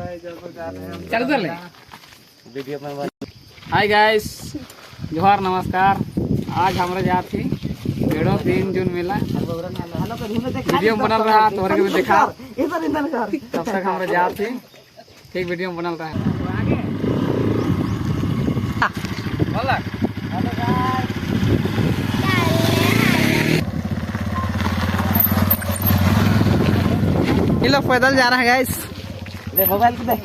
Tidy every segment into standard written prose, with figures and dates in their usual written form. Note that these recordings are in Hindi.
चल चले वीडियो में। हाय गाइस, जोहार नमस्कार। आज हमारे यहाँ थी भेड़ो 3 जून मेला वीडियो बनल रहा तो भी देखा। तब तक हमारे यहाँ थी ठीक वीडियो बनल रहा है। ये लोग पैदल जा रहा है गाइस। मोबाइल को देख।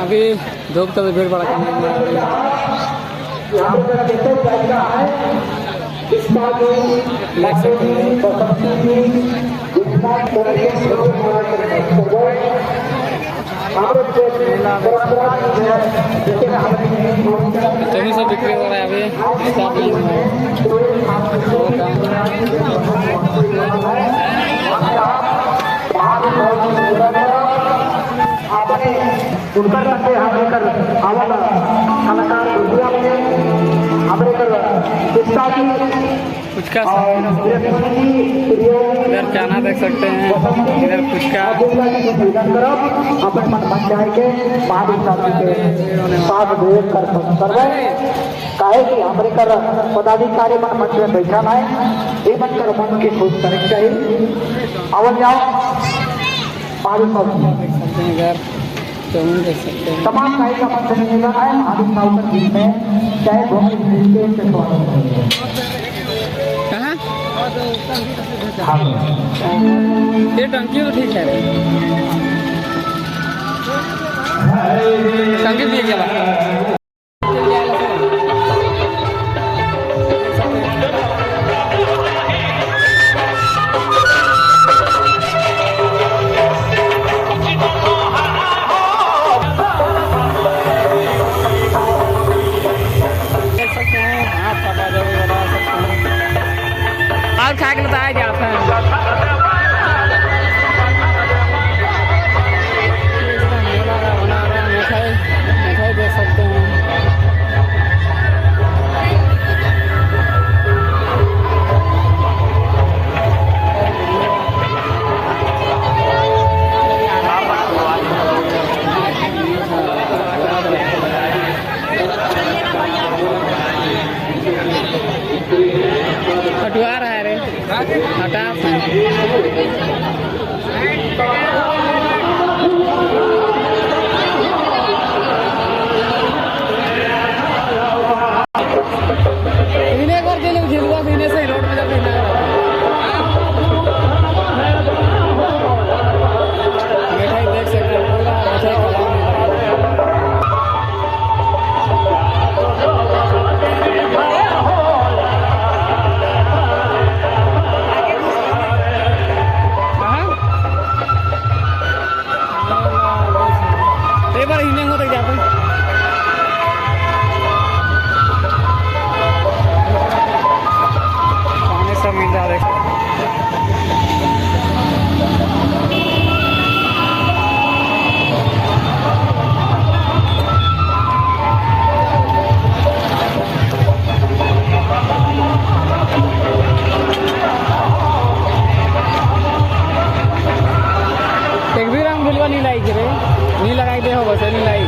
अभी धूप तो भीड़ बड़ा करने सब बिक्री हो रहा है। अभी उनकर करते आवेकर आवाला कलाकार फुचका इधर चाना देख सकते हैं। इधर फुचका अपन मन बन जाए के साथ भेद कर काहे कि हमारे कर पदाधिकारी मन मंच में बैठा है। ये मन कर मन के खुश करे चाहिए। अवल जाओ तमाम कार्य का मंच मिलेगा है। आदित्य सावकर जी में चाहे ये टंकी तो ठीक है। टंकी भी क्या खा के बताया जाता है। मिठाई देख सकते हैं। लाइक दे हो बस नहीं लाइक